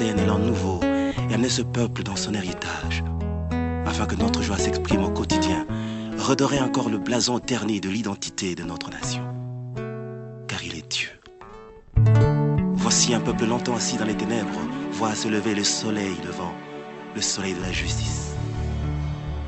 apporter un élan nouveau et amener ce peuple dans son héritage, afin que notre joie s'exprime au quotidien, redorer encore le blason terni de l'identité de notre nation. Car il est Dieu. Voici un peuple longtemps assis dans les ténèbres, voit se lever le soleil levant, le soleil de la justice.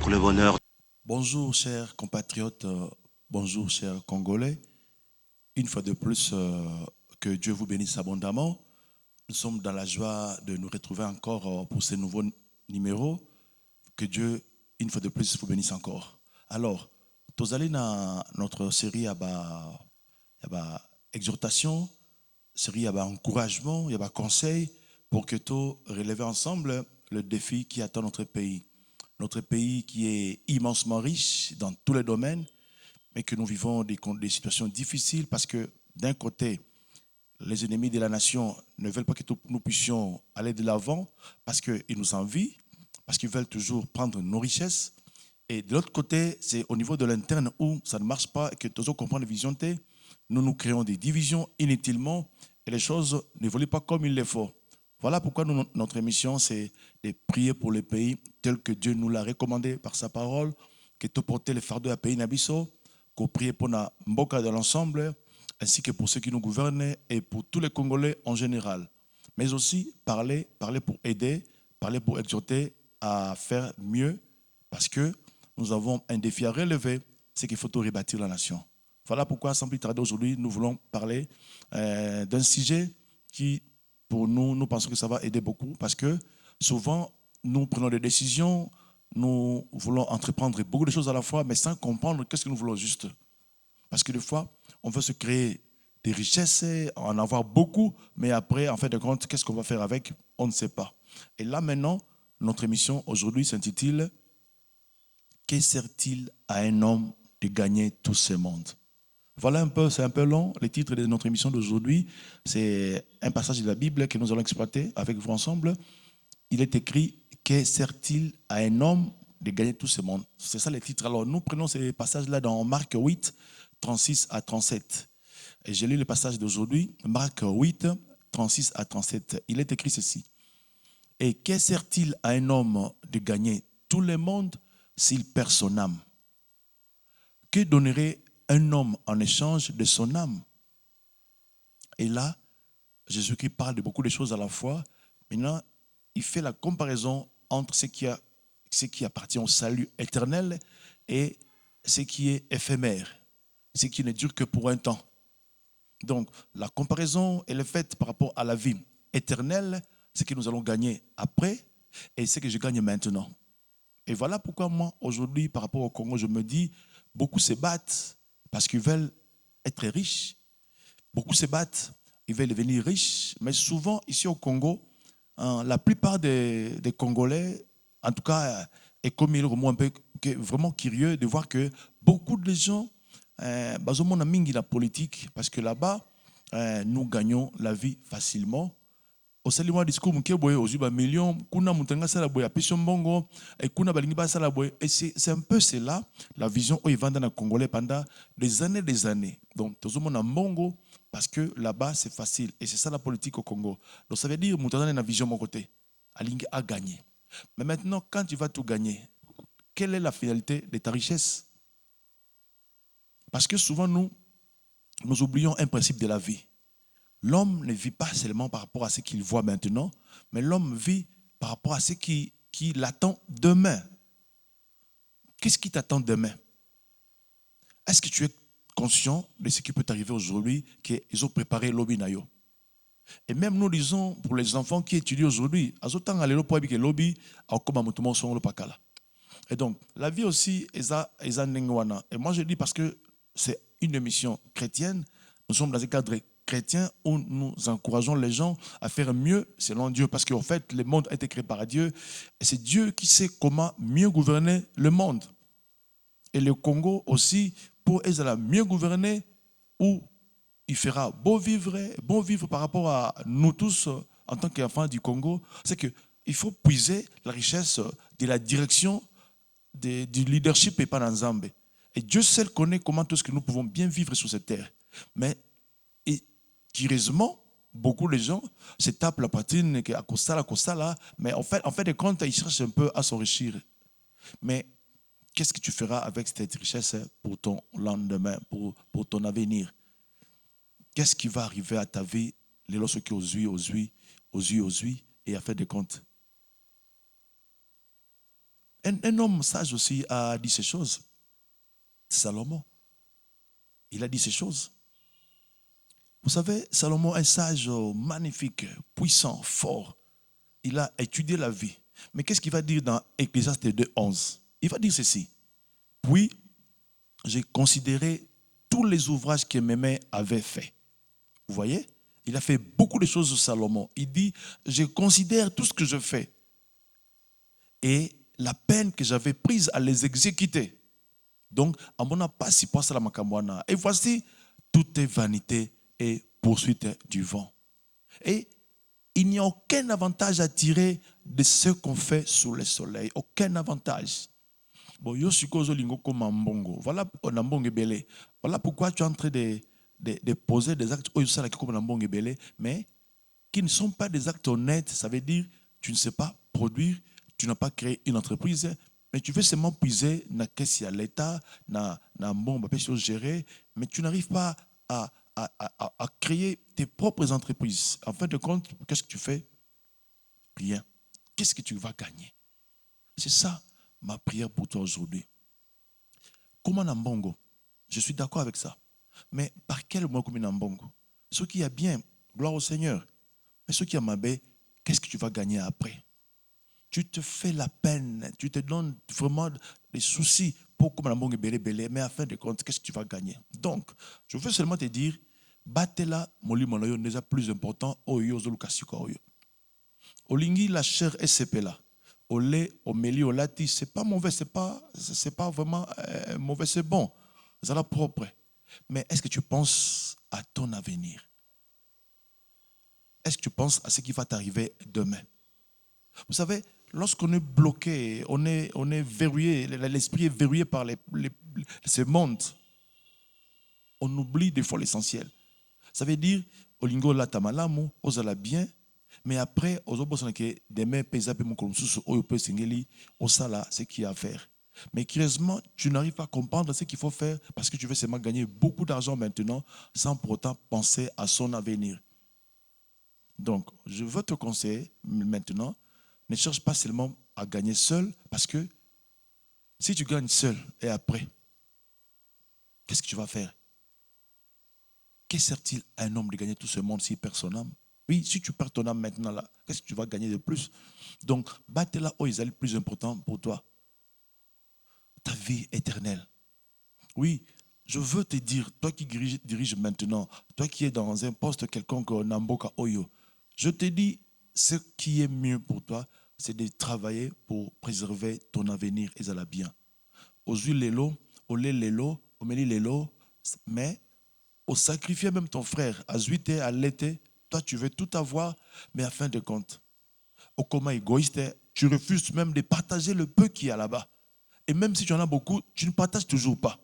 Pour le bonheur. Bonjour chers compatriotes, bonjour chers Congolais. Une fois de plus, que Dieu vous bénisse abondamment. Nous sommes dans la joie de nous retrouver encore pour ce nouveau numéro. Que Dieu, une fois de plus, vous bénisse encore. Alors, nous allons dans notre série à exhortation, série à encouragement, à conseil pour que nous relevions ensemble le défi qui attend notre pays. Notre pays qui est immensement riche dans tous les domaines, mais que nous vivons des situations difficiles parce que d'un côté, les ennemis de la nation ne veulent pas que nous puissions aller de l'avant parce qu'ils nous envient, parce qu'ils veulent toujours prendre nos richesses. Et de l'autre côté, c'est au niveau de l'interne où ça ne marche pas et que tous comprendre la vision, nous créons des divisions inutilement et les choses n'évoluent pas comme il le faut. Voilà pourquoi notre émission, c'est de prier pour le pays tel que Dieu nous l'a recommandé par sa parole, que tu porter le fardeau à pays Nabiso, qu'on prie pour la mboka de l'ensemble, ainsi que pour ceux qui nous gouvernent et pour tous les Congolais en général. Mais aussi parler pour aider, parler pour exhorter à faire mieux, parce que nous avons un défi à relever, c'est qu'il faut tout rebâtir la nation. Voilà pourquoi, sans plus tarder aujourd'hui, nous voulons parler d'un sujet qui, pour nous, nous pensons que ça va aider beaucoup, parce que souvent, nous prenons des décisions, nous voulons entreprendre beaucoup de choses à la fois, mais sans comprendre qu'est-ce que nous voulons juste. Parce que des fois, on veut se créer des richesses, en avoir beaucoup, mais après, en fin de compte, qu'est-ce qu'on va faire avec? On ne sait pas. Et là, maintenant, notre émission aujourd'hui s'intitule « Que sert-il à un homme de gagner tout ce monde ?» Voilà un peu, c'est un peu long. Le titre de notre émission d'aujourd'hui, c'est un passage de la Bible que nous allons exploiter avec vous ensemble. Il est écrit « Que sert-il à un homme de gagner tout ce monde ?» C'est ça le titre. Alors, nous prenons ces passages-là dans Marc 8, 36 à 37. Et j'ai lu le passage d'aujourd'hui, Marc 8, 36 à 37. Il est écrit ceci. « Et que sert-il à un homme de gagner tout le monde s'il perd son âme? Que donnerait un homme en échange de son âme? » Et là, Jésus-Christ parle de beaucoup de choses à la fois. Maintenant, il fait la comparaison entre ce qui appartient au salut éternel et ce qui est éphémère, ce qui ne dure que pour un temps. Donc, la comparaison, elle est faite par rapport à la vie éternelle, ce que nous allons gagner après et ce que je gagne maintenant. Et voilà pourquoi moi, aujourd'hui, par rapport au Congo, je me dis, beaucoup se battent parce qu'ils veulent être riches. Beaucoup se battent, ils veulent devenir riches. Mais souvent, ici au Congo, la plupart des Congolais, en tout cas, est comme il un peu vraiment curieux de voir que beaucoup de gens, bazomona mingi la politique, parce que là-bas, nous gagnons la vie facilement. Au salut discours mukeboye aux uba millions kuna mutenga sala boy apession bongo et kuna balingi ba sala boy et c'est un peu cela la vision où ils vendent dans le Congolais pendant des années. Donc tout le monde a bongo parce que là-bas c'est facile et c'est ça la politique au Congo. Donc ça veut dire mutenga na vision mon côté alingi a gagné. Mais maintenant quand tu vas tout gagner, quelle est la finalité de ta richesse? Parce que souvent nous oublions un principe de la vie. L'homme ne vit pas seulement par rapport à ce qu'il voit maintenant, mais l'homme vit par rapport à ce qui l'attend demain. Qu'est-ce qui t'attend demain? Est-ce que tu es conscient de ce qui peut t'arriver aujourd'hui, qu'ils ont préparé l'obinayo? Et même nous disons pour les enfants qui étudient aujourd'hui, et donc la vie aussi est à et moi je dis parce que c'est une émission chrétienne, nous sommes dans un cadre chrétien où nous encourageons les gens à faire mieux selon Dieu parce qu'en fait le monde a été créé par Dieu et c'est Dieu qui sait comment mieux gouverner le monde. Et le Congo aussi, pour être mieux gouverné, où il fera bon vivre par rapport à nous tous en tant qu'enfants du Congo, c'est qu'il faut puiser la richesse de la direction du leadership et pas dans Zambé. Et Dieu seul connaît comment tout ce que nous pouvons bien vivre sur cette terre. Mais curieusement, beaucoup de gens se tapent la poitrine, à Costa, mais en fait de compte, ils cherchent un peu à s'enrichir. Mais qu'est-ce que tu feras avec cette richesse pour ton lendemain, pour ton avenir? Qu'est-ce qui va arriver à ta vie, les lorsque qui aujourd'hui, et à faire des comptes? Un homme sage aussi a dit ces choses. Salomon, il a dit ces choses. Vous savez, Salomon, un sage magnifique, puissant, fort. Il a étudié la vie. Mais qu'est-ce qu'il va dire dans Ecclésiaste 2:11? Il va dire ceci. Puis, j'ai considéré tous les ouvrages que mes mains avaient faits. Vous voyez? Il a fait beaucoup de choses, Salomon. Il dit, je considère tout ce que je fais. Et la peine que j'avais prise à les exécuter. Donc, à mon pas si pas la makamwana. Et voici, tout est vanité et poursuite du vent. Et il n'y a aucun avantage à tirer de ce qu'on fait sous le soleil. Aucun avantage. Bon, yo suppose lingo comme mbongo. Voilà Voilà pourquoi tu es en train de poser des actes comme mbongo, mais qui ne sont pas des actes honnêtes. Ça veut dire tu ne sais pas produire, tu n'as pas créé une entreprise, mais tu veux seulement puiser dans qu'est-ce à l'État, dans bon gérer, mais tu n'arrives pas à créer tes propres entreprises. En fin de compte, qu'est-ce que tu fais? Rien. Qu'est-ce que tu vas gagner? C'est ça ma prière pour toi aujourd'hui. Comment Nambongo? Je suis d'accord avec ça. Mais par quel moyen comme Nambongo? Ce qui est bien, gloire au Seigneur. Mais ce qui est mal, qu'est-ce que tu vas gagner après? Tu te fais la peine, tu te donnes vraiment des soucis pour comme Nambongo belé, mais à fin de compte, qu'est-ce que tu vas gagner? Donc, je veux seulement te dire, Batela moli monoyo déjà plus important oyo zolukasiko oyo. Olingi la chair SCP là. Au lait, au meli, au lati, c'est pas mauvais, c'est pas vraiment mauvais, c'est bon. C'est la propre. Mais est-ce que tu penses à ton avenir? Est-ce que tu penses à ce qui va t'arriver demain? Vous savez, lorsqu'on est bloqué, on est verrouillé, l'esprit est verrouillé par ce monde, on oublie des fois l'essentiel. Ça veut dire, olingo la tamalamu, osala bien, mais après, demain, ce qu'il y a à faire. Mais curieusement, tu n'arrives pas à comprendre ce qu'il faut faire parce que tu veux seulement gagner beaucoup d'argent maintenant sans pour autant penser à son avenir. Donc, je veux te conseiller maintenant, ne cherche pas seulement à gagner seul parce que si tu gagnes seul et après, qu'est-ce que tu vas faire? Que sert-il à un homme de gagner tout ce monde s'il perd son âme? Oui, si tu perds ton âme maintenant, là, qu'est-ce que tu vas gagner de plus? Donc, batte-la où ils allaient le plus important pour toi. Ta vie éternelle. Oui, je veux te dire, toi qui diriges maintenant, toi qui es dans un poste quelconque, Namboka Oyo, je te dis, ce qui est mieux pour toi, c'est de travailler pour préserver ton avenir et ça la bien. Aux huiles lélo, au lait lélo, au meli lélo, mais au sacrifier même ton frère, à zuiter, à l'été, toi tu veux tout avoir, mais à fin de compte, au coma égoïste, tu refuses même de partager le peu qu'il y a là-bas. Et même si tu en as beaucoup, tu ne partages toujours pas.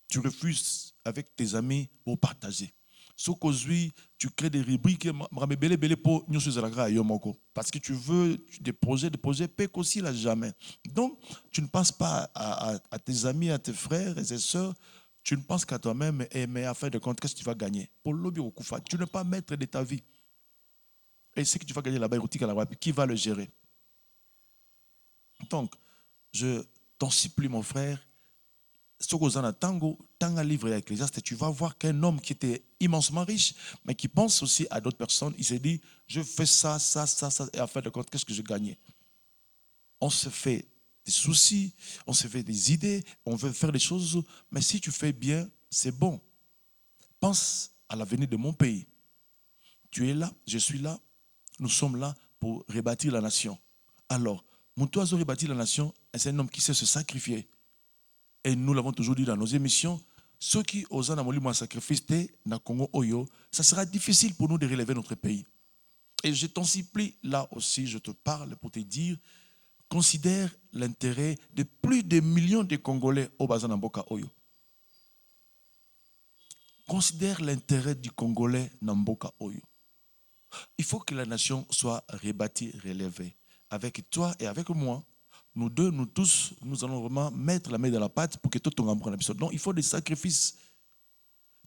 Tu refuses avec tes amis pour partager. Ce qu'aujourd'hui, tu crées des rubriques parce que tu veux des projets, pèque aussi là jamais. Donc, tu ne penses pas à tes amis, à tes frères et tes sœurs, tu ne penses qu'à toi-même, mais à fin de compte, qu'est-ce que tu vas gagner? Pour l'objet au Koufa, tu n'es pas maître de ta vie. Et ce que tu vas gagner là-bas, qui va le gérer? Donc, je t'en supplie, mon frère, livre Ecclésiaste, tu vas voir qu'un homme qui était immensement riche, mais qui pense aussi à d'autres personnes, il s'est dit, je fais ça, et à fin de compte, qu'est-ce que je gagnais? On se fait des soucis, on se fait des idées, on veut faire des choses, mais si tu fais bien, c'est bon. Pense à l'avenir de mon pays. Tu es là, je suis là, nous sommes là pour rebâtir la nation. Alors, Moutouazo rebâtir la nation, c'est un homme qui sait se sacrifier. Et nous l'avons toujours dit dans nos émissions, ceux qui osent un sacrifice dans Congo Oyo, ça sera difficile pour nous de relever notre pays. Et je t'en supplie, là aussi, je te parle pour te dire, considère l'intérêt de plus de millions de Congolais au Bazan Mboka Oyo. considère l'intérêt du Congolais Namboka Oyo. Il faut que la nation soit rebâtie, relevée. Avec toi et avec moi, nous deux, nous tous, nous allons vraiment mettre la main dans la pâte pour que tout ton amour en. Donc, il faut des sacrifices.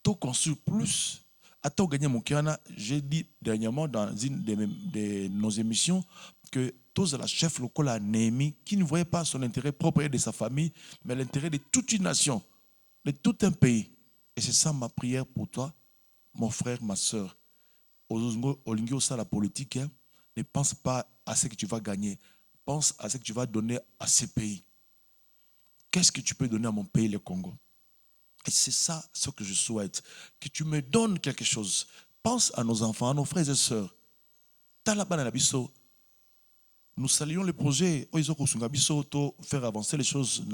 Tout construire plus. À tout gagner mon kiana, j'ai dit dernièrement dans une de nos émissions que tous la chef local à Néhémie qui ne voyait pas son intérêt propre et de sa famille, mais l'intérêt de toute une nation, de tout un pays. Et c'est ça ma prière pour toi, mon frère, ma soeur. Olingio, ça la politique, hein, ne pense pas à ce que tu vas gagner. Pense à ce que tu vas donner à ce pays. Qu'est-ce que tu peux donner à mon pays, le Congo? Et c'est ça ce que je souhaite. Que tu me donnes quelque chose. Pense à nos enfants, à nos frères et sœurs. Nous saluons les projets. Faire avancer les choses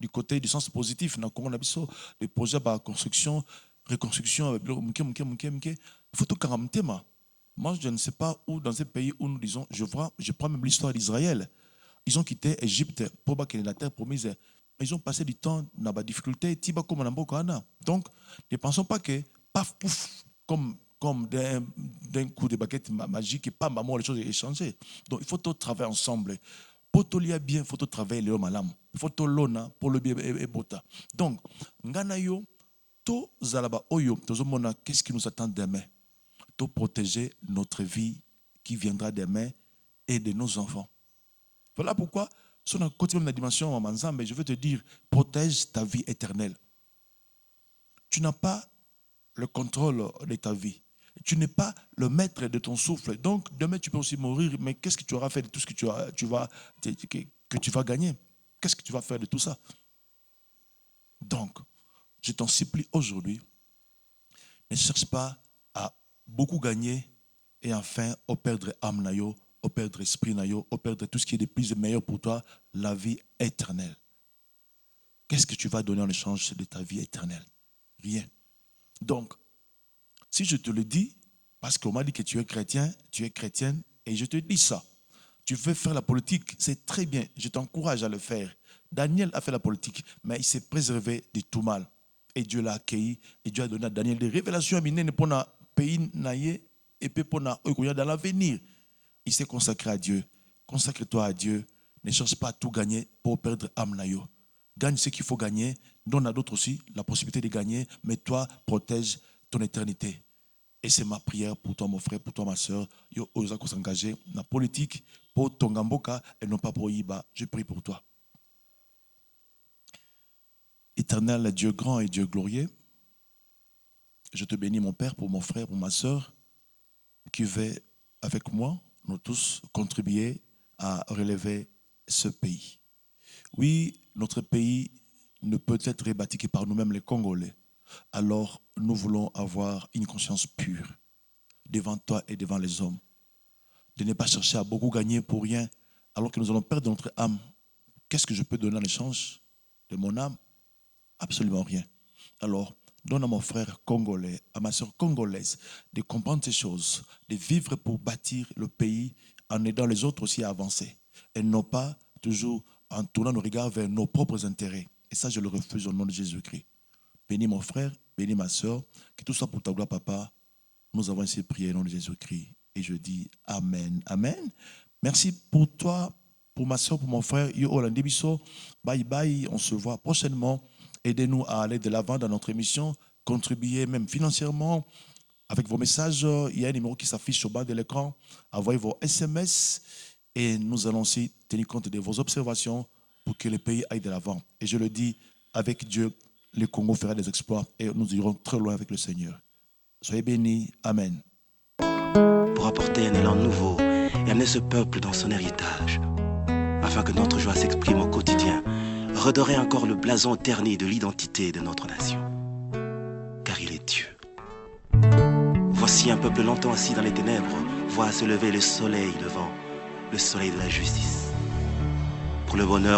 du côté du sens positif. Les projets de construction, reconstruction. Moi, je ne sais pas où, dans ces pays où nous disons, je prends même l'histoire d'Israël. Ils ont quitté l'Égypte pour bâtir la terre promise. Ils ont passé du temps dans la difficulté. Donc, ne pensons pas que, paf, pouf, comme d'un coup de baguette magique, et pas maman, les choses ont changé. Donc, il faut tout travailler ensemble. Pour tout lier bien, il faut tout travailler l'homme à l'âme. Il faut tout l'honneur pour le bien et bota. Donc, nganayo, tout zalaba oyo, qu'est-ce qui nous attend demain? Tout protéger notre vie qui viendra demain et de nos enfants. Voilà pourquoi, sur un côté même de la dimension, mais je veux te dire, protège ta vie éternelle. Tu n'as pas le contrôle de ta vie. Tu n'es pas le maître de ton souffle. Donc, demain, tu peux aussi mourir, mais qu'est-ce que tu auras fait de tout ce que tu vas gagner? Qu'est-ce que tu vas faire de tout ça? Donc, je t'en supplie aujourd'hui, ne cherche pas à beaucoup gagner et enfin au perdre âme nayo, au perdre esprit nayo, au perdre tout ce qui est de plus et meilleur pour toi, la vie éternelle. Qu'est-ce que tu vas donner en échange de ta vie éternelle? Rien. Donc, si je te le dis, parce qu'on m'a dit que tu es chrétien, tu es chrétienne, et je te dis ça, tu veux faire la politique, c'est très bien, je t'encourage à le faire. Daniel a fait la politique, mais il s'est préservé de tout mal. Et Dieu l'a accueilli, et Dieu a donné à Daniel des révélations pour le pays et pour dans l'avenir. Il s'est consacré à Dieu. Consacre-toi à Dieu. Ne cherche pas à tout gagner pour perdre âme nayo. Gagne ce qu'il faut gagner. Donne à d'autres aussi la possibilité de gagner, mais toi, protège ton éternité. Et c'est ma prière pour toi, mon frère, pour toi, ma soeur. Yo osa s'engager dans la politique pour ton gamboka et non pas pour Iba. Je prie pour toi. Éternel Dieu grand et Dieu glorieux, je te bénis, mon Père, pour mon frère, pour ma soeur, qui veut, avec moi, nous tous, contribuer à relever ce pays. Oui, notre pays ne peut être rebâti que par nous-mêmes, les Congolais. Alors, nous voulons avoir une conscience pure devant toi et devant les hommes. De ne pas chercher à beaucoup gagner pour rien, alors que nous allons perdre notre âme. Qu'est-ce que je peux donner en échange de mon âme? Absolument rien. Alors, donne à mon frère congolais, à ma soeur congolaise, de comprendre ces choses, de vivre pour bâtir le pays en aidant les autres aussi à avancer. Et non pas toujours en tournant nos regards vers nos propres intérêts. Et ça, je le refuse au nom de Jésus-Christ. Bénis mon frère, bénis ma soeur, que tout soit pour ta gloire, papa. Nous avons ainsi prié au nom de Jésus-Christ. Et je dis Amen. Amen. Merci pour toi, pour ma soeur, pour mon frère. Yo Hollande Bisso. Bye bye. On se voit prochainement. Aidez-nous à aller de l'avant dans notre émission. Contribuez même financièrement avec vos messages. Il y a un numéro qui s'affiche au bas de l'écran. Envoyez vos SMS. Et nous allons aussi tenir compte de vos observations pour que le pays aille de l'avant. Et je le dis, avec Dieu, le Congo fera des exploits et nous irons très loin avec le Seigneur. Soyez bénis. Amen. Pour apporter un élan nouveau et amener ce peuple dans son héritage, afin que notre joie s'exprime au quotidien, redorer encore le blason terni de l'identité de notre nation. Car il est Dieu. Voici un peuple longtemps assis dans les ténèbres, voit se lever le soleil levant, le soleil de la justice. Pour le bonheur